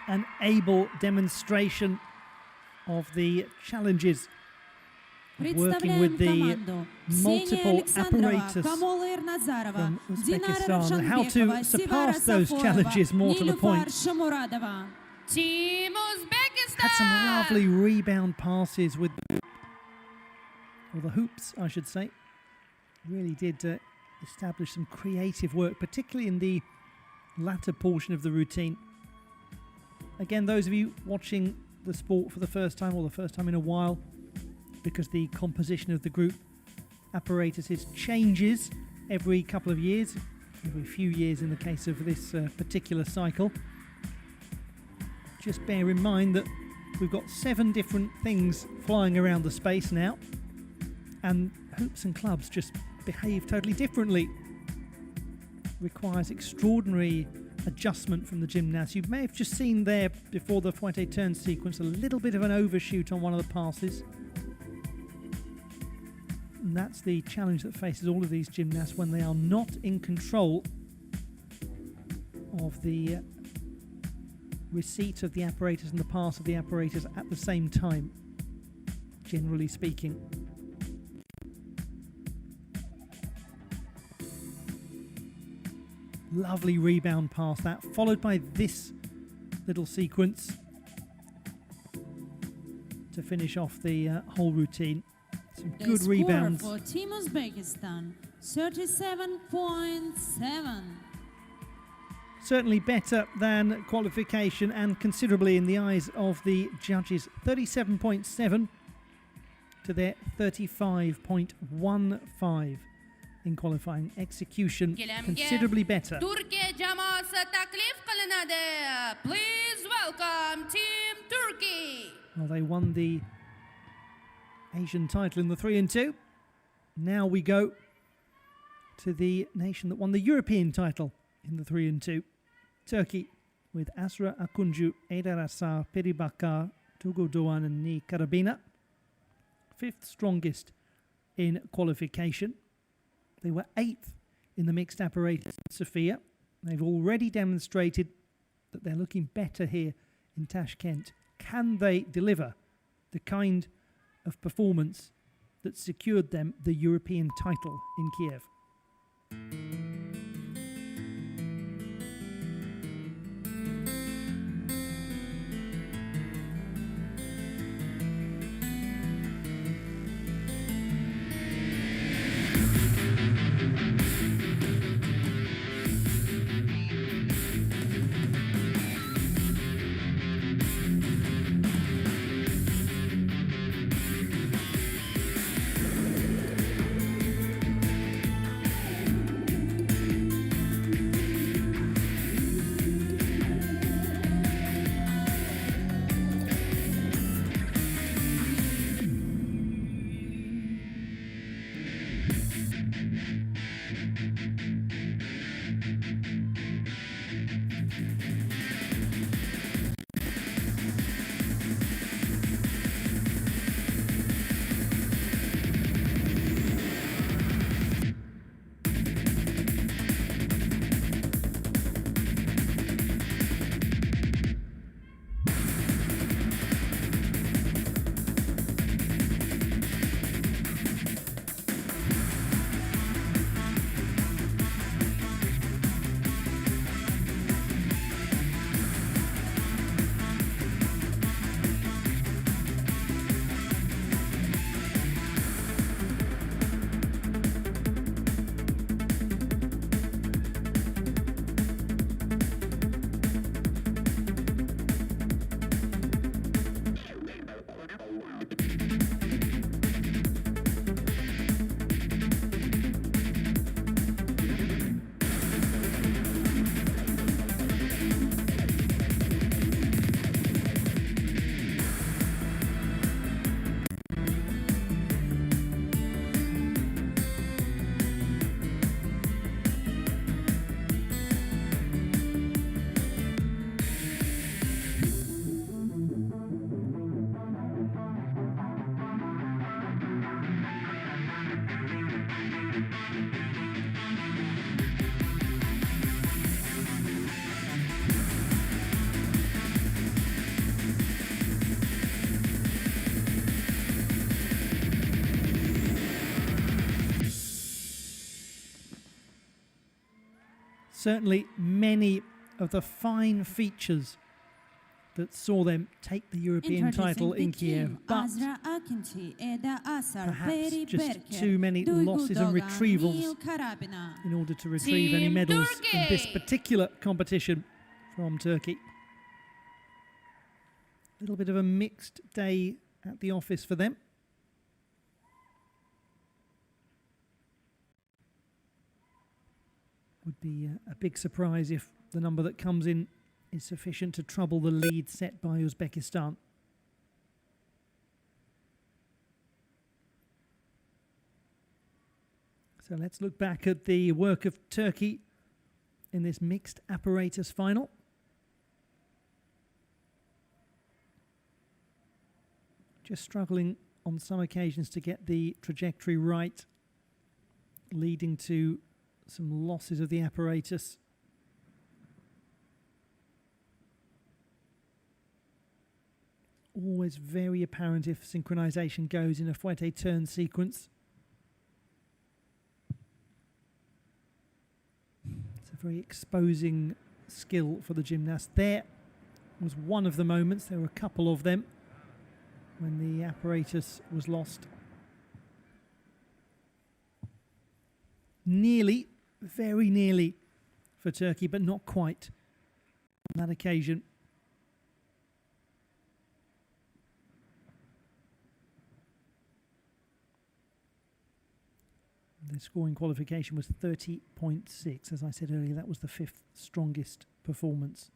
An able demonstration of the challenges of working with the multiple apparatus from Uzbekistan, how to surpass those challenges more to the point. Had some lovely rebound passes with, or the hoops I should say, really did establish some creative work, particularly in the latter portion of the routine. Again, those of you watching the sport for the first time, or the first time in a while, because the composition of the group apparatuses changes every couple of years, every few years in the case of this particular cycle. Just bear in mind that we've got 7 different things flying around the space now, and hoops and clubs just behave totally differently. Requires extraordinary adjustment from the gymnast. You may have just seen there before the fouette turn sequence a little bit of an overshoot on one of the passes. And that's the challenge that faces all of these gymnasts when they are not in control of the receipt of the apparatus and the pass of the apparatus at the same time, generally speaking. Lovely rebound pass that, followed by this little sequence to finish off the whole routine. Some good rebounds. For Team Uzbekistan, 37.7. Certainly better than qualification and considerably in the eyes of the judges. 37.7 to their 35.15 in qualifying. Execution considerably better. Turkiye jamoasi taklif qilinadi. Please welcome Team Turkey. Well, they won the Asian title in the 3 and 2. Now we go to the nation that won the European title in the 3 and 2. Turkey, with Asra Akuncu, Eder Asar, Peribakar, Tugu Doğan and Ni Karabina. 5th strongest in qualification. They were 8th in the mixed apparatus Sofia. They've already demonstrated that they're looking better here in Tashkent. Can they deliver the kind of performance that secured them the European title in Kiev? certainly many of the fine features that saw them take the European title in Kiev, but perhaps just too many losses and retrievals in order to retrieve any Team medals in this Turkey. particular competition from Turkey. A little bit of a mixed day at the office for them. Would be a big surprise if the number that comes in is sufficient to trouble the lead set by Uzbekistan. So let's look back at the work of Turkey in this mixed apparatus final. Just struggling on some occasions to get the trajectory right, leading to some losses of the apparatus. Always very apparent if synchronization goes in a fouette turn sequence. It's a very exposing skill for the gymnast. There was one of the moments, there were a couple of them, when the apparatus was lost. Nearly, very nearly for Turkey, but not quite on that occasion. The scoring qualification was 30.6. As I said earlier, that was the 5th strongest performance.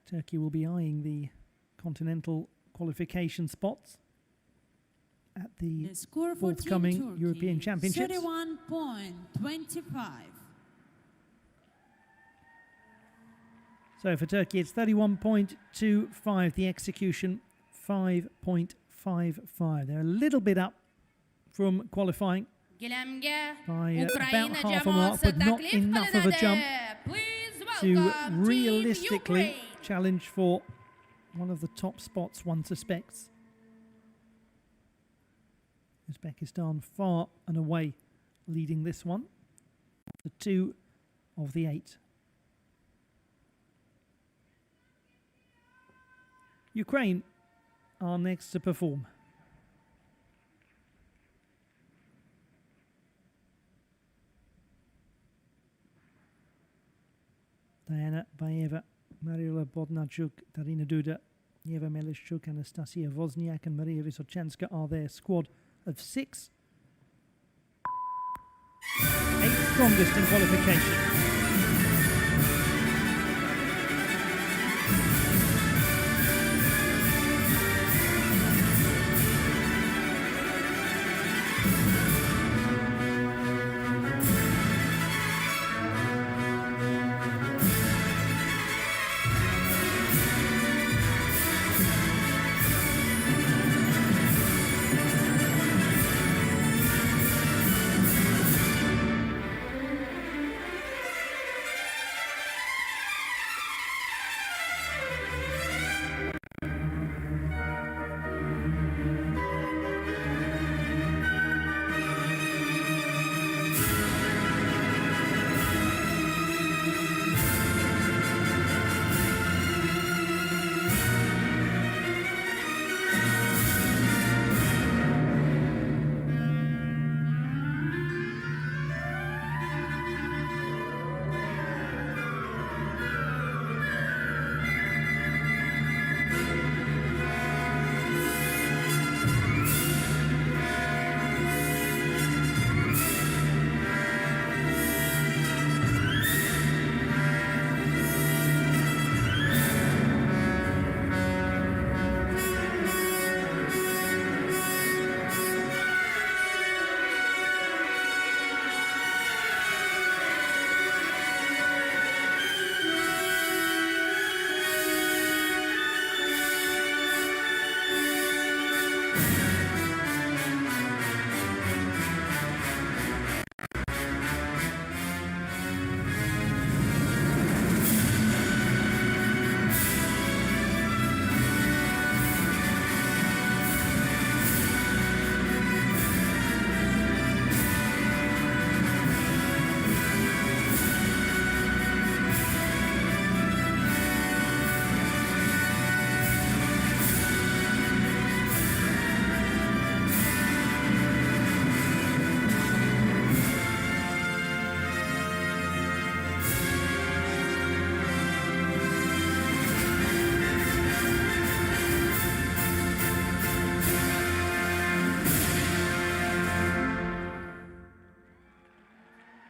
Turkey will be eyeing the continental qualification spots at the score for forthcoming Team Turkey, European Championships. 31.25. So for Turkey, it's 31.25. The execution, 5.55. They're a little bit up from qualifying Gilemge by Ukrayna about half a mark, jamoası but not taklif enough of a jump kılınadı. Please to welcome Team realistically Ukraine. challenge for one of the top spots, one suspects. Uzbekistan far and away leading this one. The 2 of the 8. Ukraine are next to perform. Diana Baeva, Mariola Bodnarchuk, Darina Duda, Yeva Melishchuk, Anastasia Wozniak and Maria Vysochanska are their squad of 6. 8th strongest in qualification.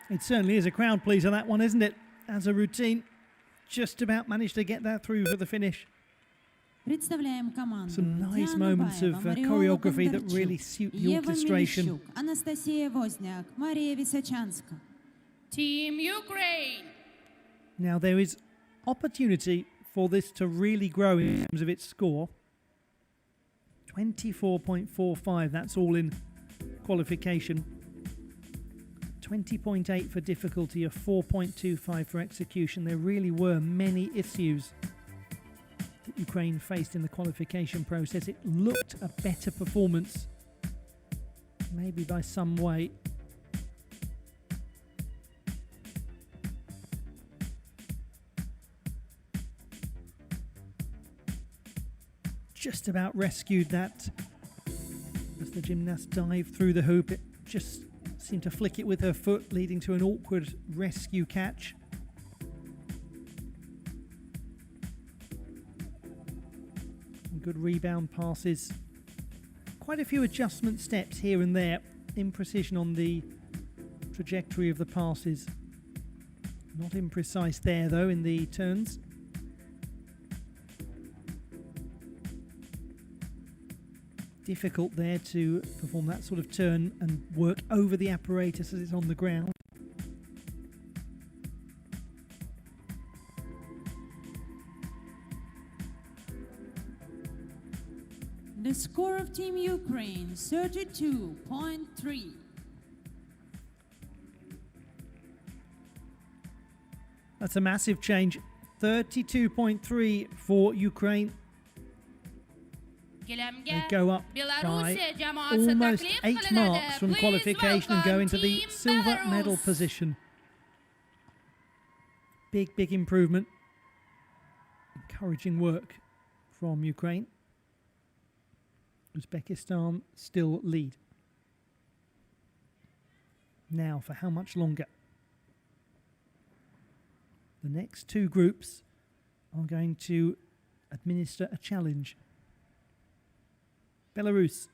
It certainly is a crowd pleaser, that one, isn't it? As a routine, just about managed to get that through for the finish. Представляем команду. Some nice Диана moments Баева, of Мариола choreography that Бондарчук, really suit the Ева orchestration. Мелещук, Анастасия Возняк, Мария Височанска. Team Ukraine. Now there is opportunity for this to really grow in terms of its score. 24.45, that's all in qualification. 20.8 for difficulty, a 4.25 for execution. There really were many issues that Ukraine faced in the qualification process. It looked a better performance, maybe by some way. Just about rescued that as the gymnast dived through the hoop. It just seemed to flick it with her foot, leading to an awkward rescue catch. And good rebound passes. Quite a few adjustment steps here and there, imprecision on the trajectory of the passes. Not imprecise there though in the turns. Difficult there to perform that sort of turn and work over the apparatus as it's on the ground. The score of Team Ukraine, 32.3. That's a massive change. 32.3 for Ukraine. They go up by almost 8 marks from qualification and go into the silver medal position. Big improvement. Encouraging work from Ukraine. Uzbekistan still lead. Now, for how much longer? The next two groups are going to administer a challenge. Belarus.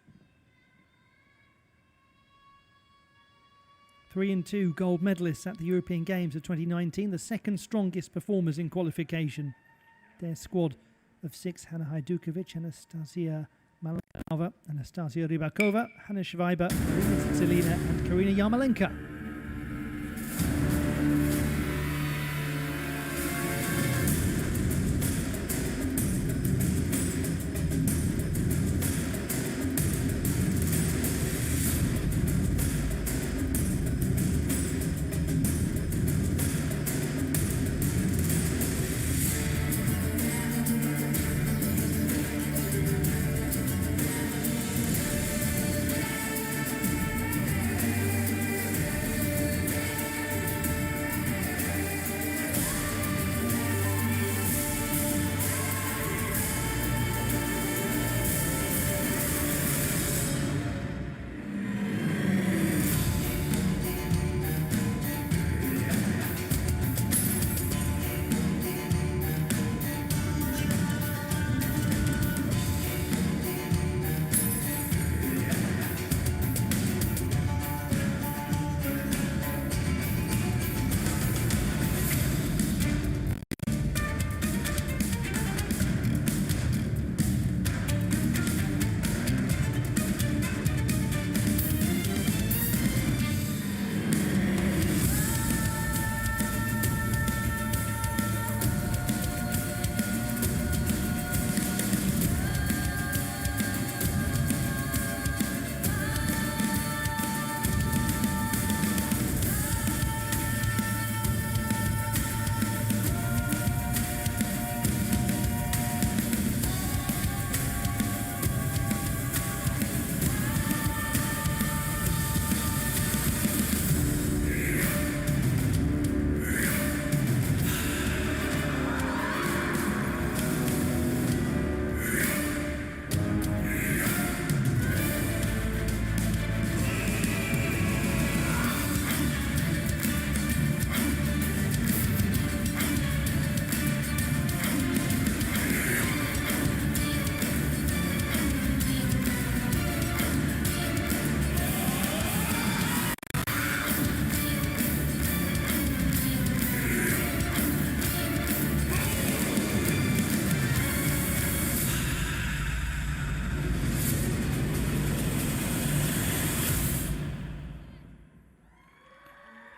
3 and 2 gold medalists at the European Games of 2019, the second strongest performers in qualification. Their squad of 6: Hanna Hajdukovic, Anastasia Malakova, Anastasia Rybakova, Hanna Schweiber, Marina Cicilina and Karina Yarmolenko.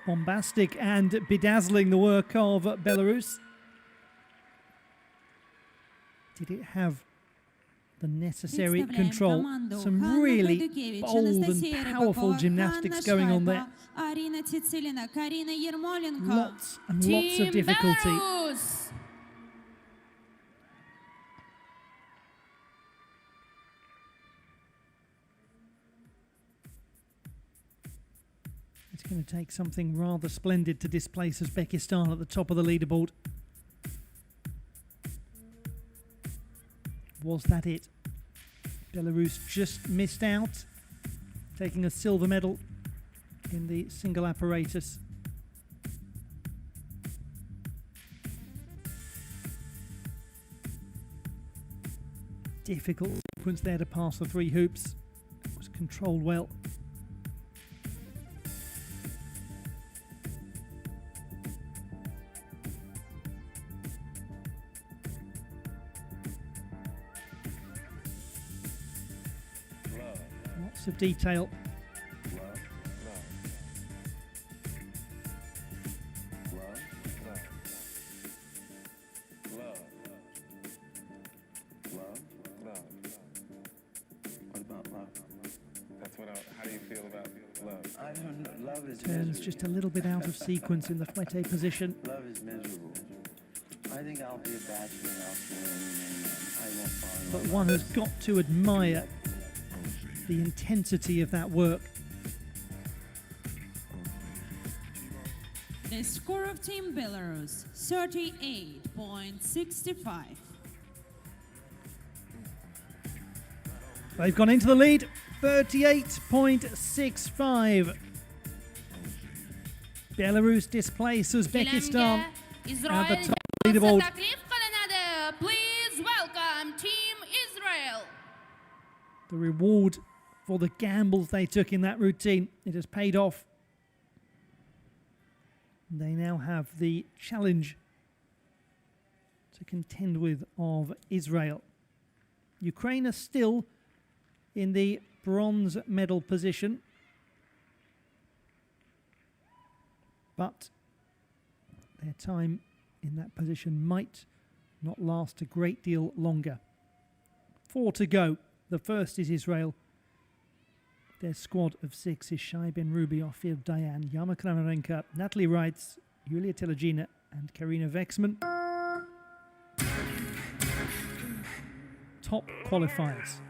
Bombastic and bedazzling the work of Belarus. Did it have the necessary control? Some really bold and powerful gymnastics going on there. Lots and lots of difficulty. Belarus. It's going to take something rather splendid to displace Uzbekistan at the top of the leaderboard. Was that it? Belarus just missed out, taking a silver medal in the single apparatus. Difficult sequence there to pass the 3 hoops. It was controlled well. Lots of detail. How do you feel about love? I don't know. Love is Turns miserable. just a little bit out of sequence in the fouette position. Love is miserable. I think I'll be a bachelor and I'll feel I won't fall in But love. one has got to admire the intensity of that work. The score of Team Belarus, 38.65. They've gone into the lead, 38.65. Belarus displace Uzbekistan. Израиль at the top leaderboard. taklif qilinadi. Please welcome Team Israel. The reward for the gambles they took in that routine, it has paid off. They now have the challenge to contend with of Israel. Ukraine are still in the bronze medal position, but their time in that position might not last a great deal longer. 4 to go. The first is Israel. Their squad of 6 is Shai Ben Ruby, Ofir Dayan, Yama Kramarenka, Natalie Reitz, Yulia Telagina, and Karina Vexman. Top qualifiers.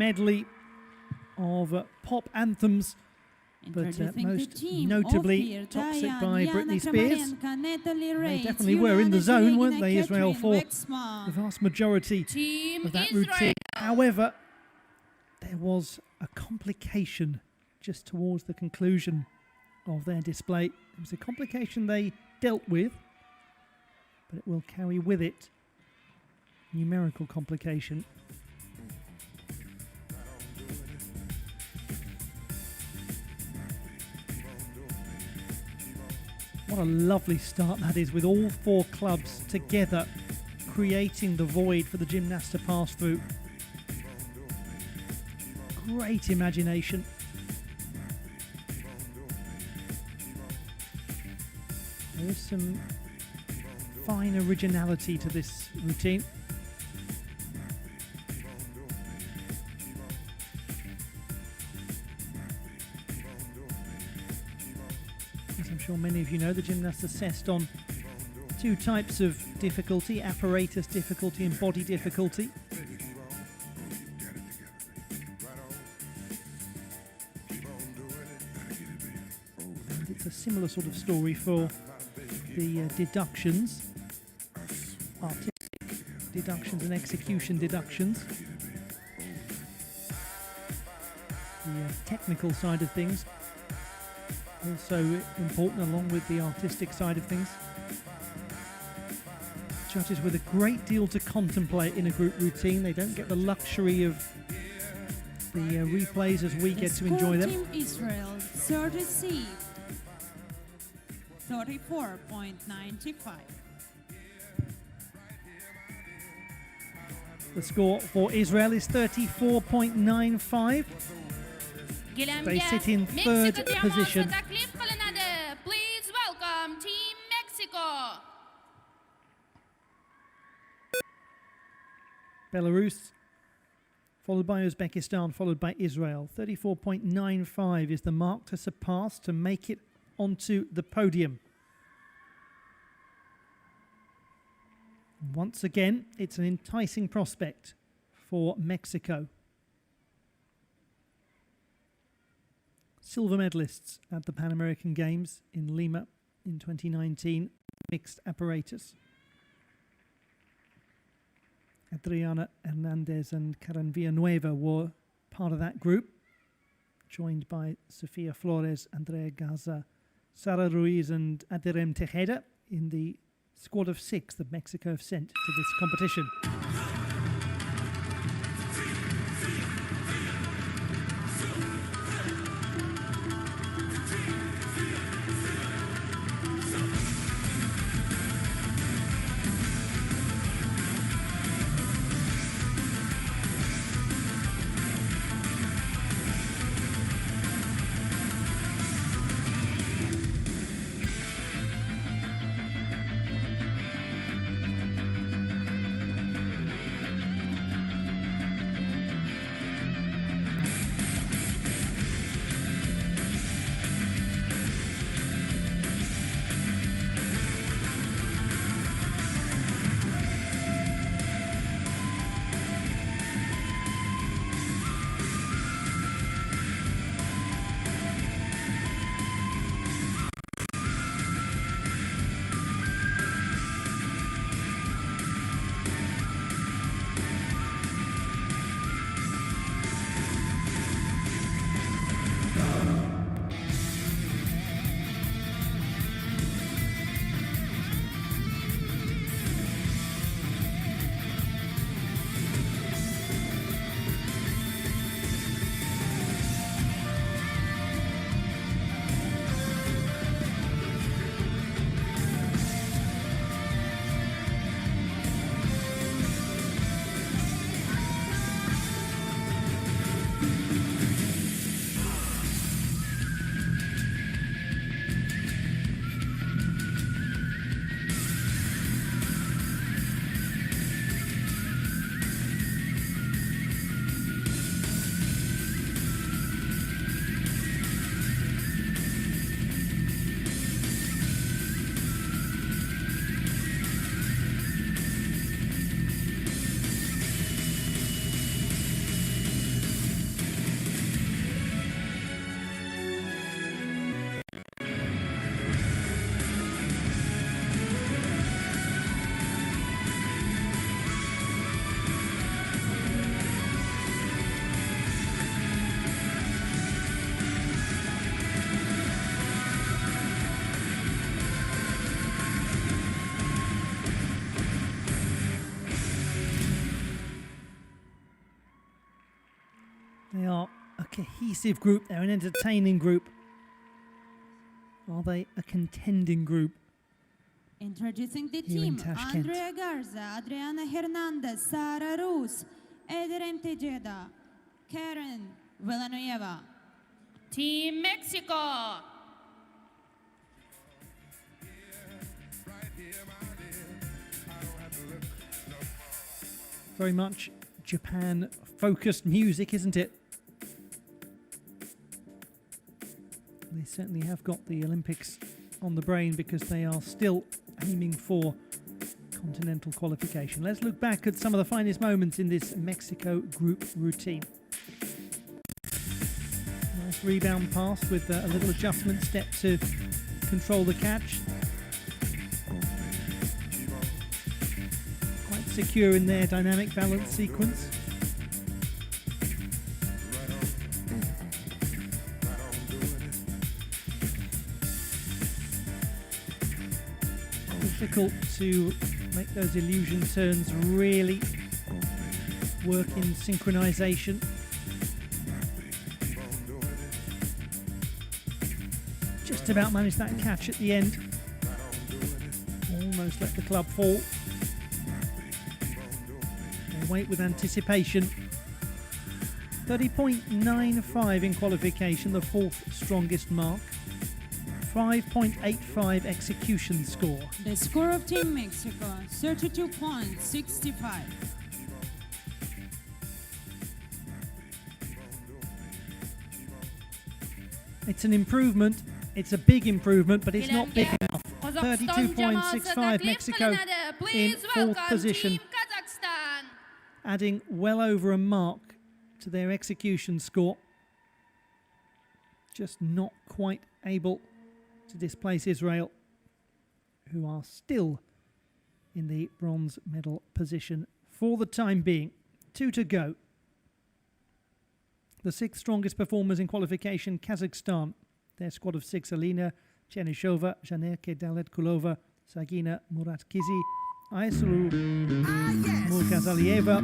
medley of pop anthems, but Introducing the most team notably Ophir, Toxic Dayan, by Yana Britney Spears. Kramarenko, Natalie They Reitz, definitely were in the Juliana zone, weren't Zelegina, they, Israel, Catherine for Wexman. the vast majority Team of that Israel. routine. However, there was a complication just towards the conclusion of their display. It was a complication they dealt with, but it will carry with it numerical complication. What a lovely start that is, with all four clubs together creating the void for the gymnast to pass through. Great imagination. There is some fine originality to this routine. As I'm sure many of you know, the gymnasts assessed on two types of difficulty: apparatus difficulty and body difficulty. And it's a similar sort of story for the deductions, artistic deductions and execution deductions. The technical side of things also important, along with the artistic side of things. Judges with a great deal to contemplate in a group routine. They don't get the luxury of the replays as we get to enjoy them. Team Israel 30C 34.95. The score for Israel is 34.95. They sit in third position. Please welcome Team Mexico. Belarus, followed by Uzbekistan, followed by Israel. 34.95 is the mark to surpass to make it onto the podium. Once again, it's an enticing prospect for Mexico. Silver medalists at the Pan American Games in Lima in 2019, mixed apparatus. Adriana Hernandez and Karen Villanueva were part of that group, joined by Sofia Flores, Andrea Gaza, Sara Ruiz and Aderem Tejeda in the squad of 6 that Mexico have sent to this competition. They are a cohesive group. They're an entertaining group. Are they a contending group? Introducing the Here in team, Tashkent. Andrea Garza, Adriana Hernandez, Sara Rus, Ederem Tejeda, Karen Villanueva. Team Mexico. Very much Japan-focused music, isn't it? They certainly have got the Olympics on the brain because they are still aiming for continental qualification. Let's look back at some of the finest moments in this Mexico group routine. Nice rebound pass with a little adjustment step to control the catch. Quite secure in their dynamic balance sequence. Difficult to make those illusion turns really work in synchronization. Just about managed that catch at the end. Almost let the club fall. They wait with anticipation. 30.95 in qualification, the fourth strongest mark. 5.85 execution score. The score of Team Mexico, 32.65. It's an improvement. It's a big improvement, but it's not big enough. 32.65 Mexico in fourth position, adding well over a mark to their execution score. Just not quite able to displace Israel, who are still in the bronze medal position for the time being. 2 to go. The sixth strongest performers in qualification, Kazakhstan. Their squad of 6: Alina Chernyshova, Janerke Daletkulova, Sagina Muratkizi, Aysulu Murgazalieva,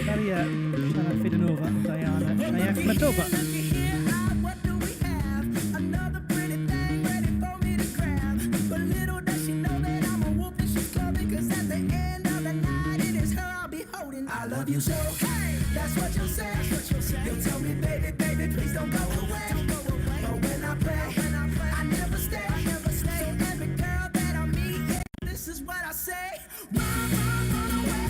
Daria Sharafidinova, and Diana Shayakmatova. I love you so, hey, that's what you say. You tell me, baby, baby, please don't go away. But when I play, I never stay. So every girl that I meet, yeah, this is what I say. Run away,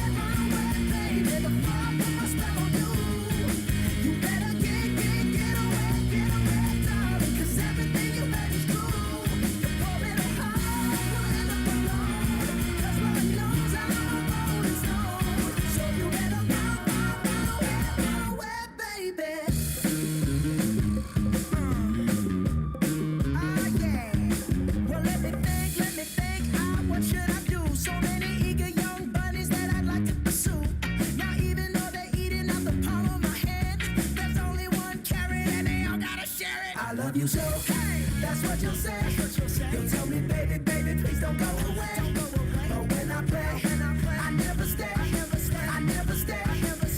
baby. The fire put my spell on you. You better get away, darling. 'Cause everything you heard is true. You're pouring a heart in a balloon. 'Cause Lord knows I'm a rolling stone. So you better run away, baby. Yeah. Well, let me think. What should I do? So many eager young bunnies that I'd like to pursue. Now, even though they're eating out the palm of my hand, there's only one carrot and they all gotta share it. I love you so, hey, that's what you'll say. You'll tell me, baby, baby, please don't go away. But when I play, I never stay. I never stay.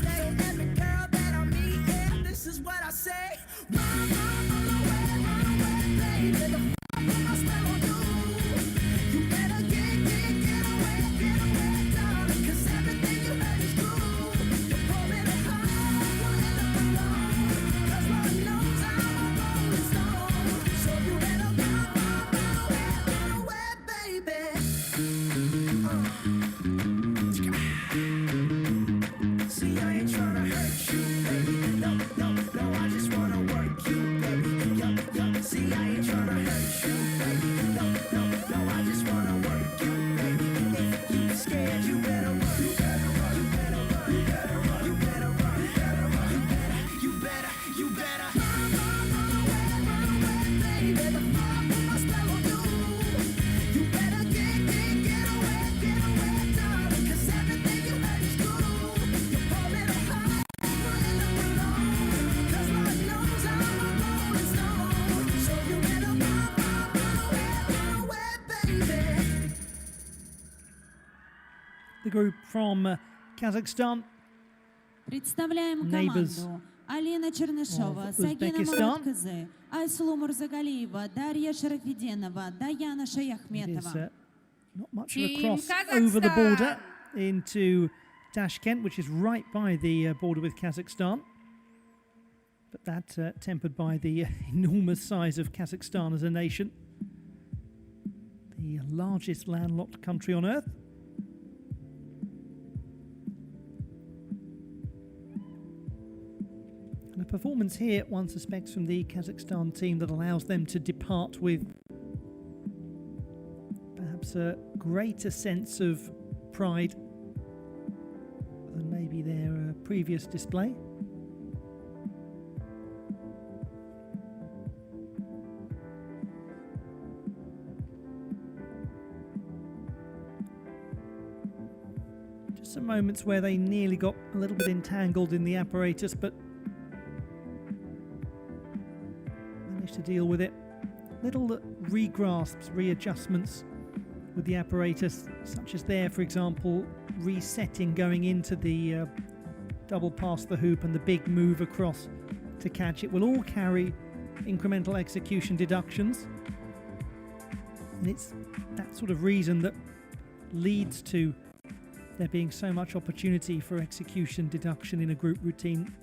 So every girl that I meet, yeah, this is what I say. Run away, baby. The fire put my spell on you. You better get away, darling. 'Cause everything you heard is true. You're pouring a heart in a balloon. 'Cause Lord knows I'm a rolling stone. So you better run away, baby. See, I ain't tryna hurt you, baby. No, I just wanna work you, baby. Yo. See, I ain't tryna hurt you, baby. No, I just wanna work you, baby. If you scared, you better run. You better run. You better run. You better run. You better run. You better run. You better. Run away, baby. The fire put my spell on you. You better get away, darling. 'Cause everything you heard is true. You're pouring a heart in a balloon. 'Cause Lord knows I'm a rolling stone. So you better run away, baby. The group from Kazakhstan. Представляем Neighbours команду Alina Cherneshova, of Sagina Uzbekistan. Muratkazi, Aysulu Murzagaliyeva, Darya Sharafidinova, Dayana It is Shayahmetova. not much of a Team cross over the border Kazakhstan. into Tashkent, which is right by the border with Kazakhstan. But that tempered by the enormous size of Kazakhstan as a nation. The largest landlocked country on earth. And a performance here, one suspects, from the Kazakhstan team that allows them to depart with perhaps a greater sense of pride than maybe their previous display. Just some moments where they nearly got a little bit entangled in the apparatus, but managed to deal with it. Little regrasps, readjustments with the apparatus, such as there, for example, resetting going into the double past the hoop and the big move across to catch it, will all carry incremental execution deductions. And it's that sort of reason that leads to there being so much opportunity for execution deduction in a group routine.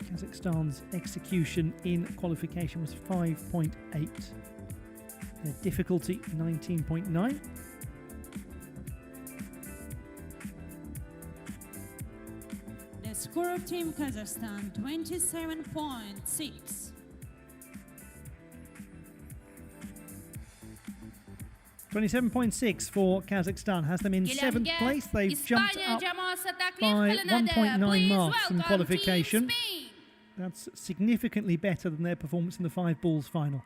Kazakhstan's execution in qualification was 5.8. Their difficulty 19.9. The score of Team Kazakhstan 27.6. 27.6 for Kazakhstan has them in 7th place. They've jumped İspanya up jamoası taklif by kılınadı. 1.9 Please marks in welcome qualification. Team Spain. That's significantly better than their performance in the 5 balls final.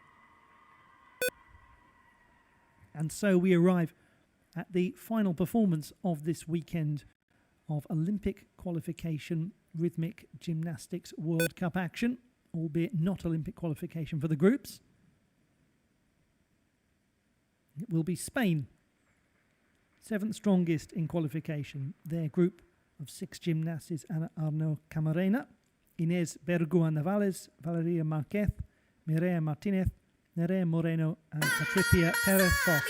And so we arrive at the final performance of this weekend of Olympic qualification rhythmic gymnastics World Cup action, albeit not Olympic qualification for the groups. It will be Spain, 7th strongest in qualification. Their group of 6 gymnasts is Ana Arnaud Camarena, Inés Bergua Navales, Valeria Marquez, Mireia Martinez, Nerea Moreno and Patricia Perez Foss.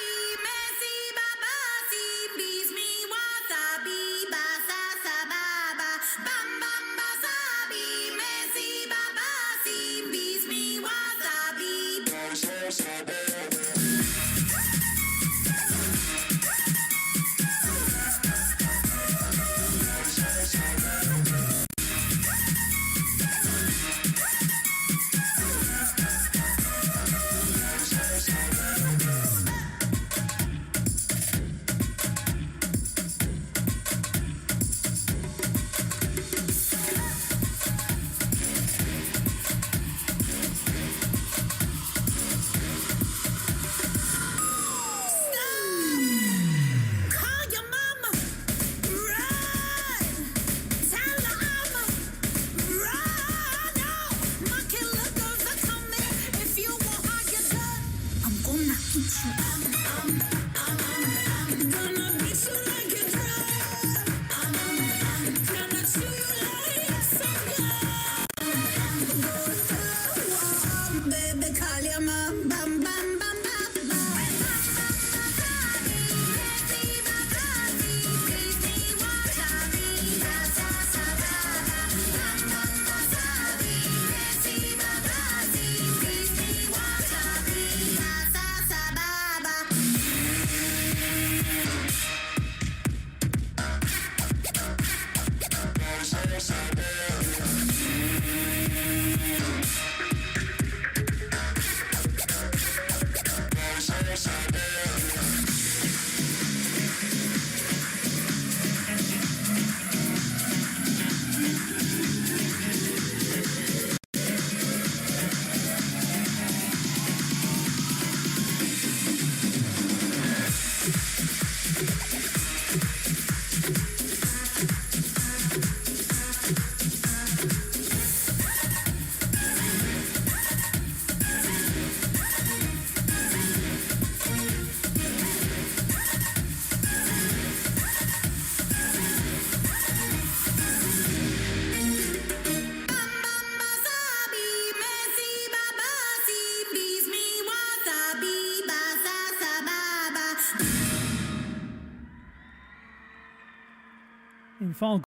in far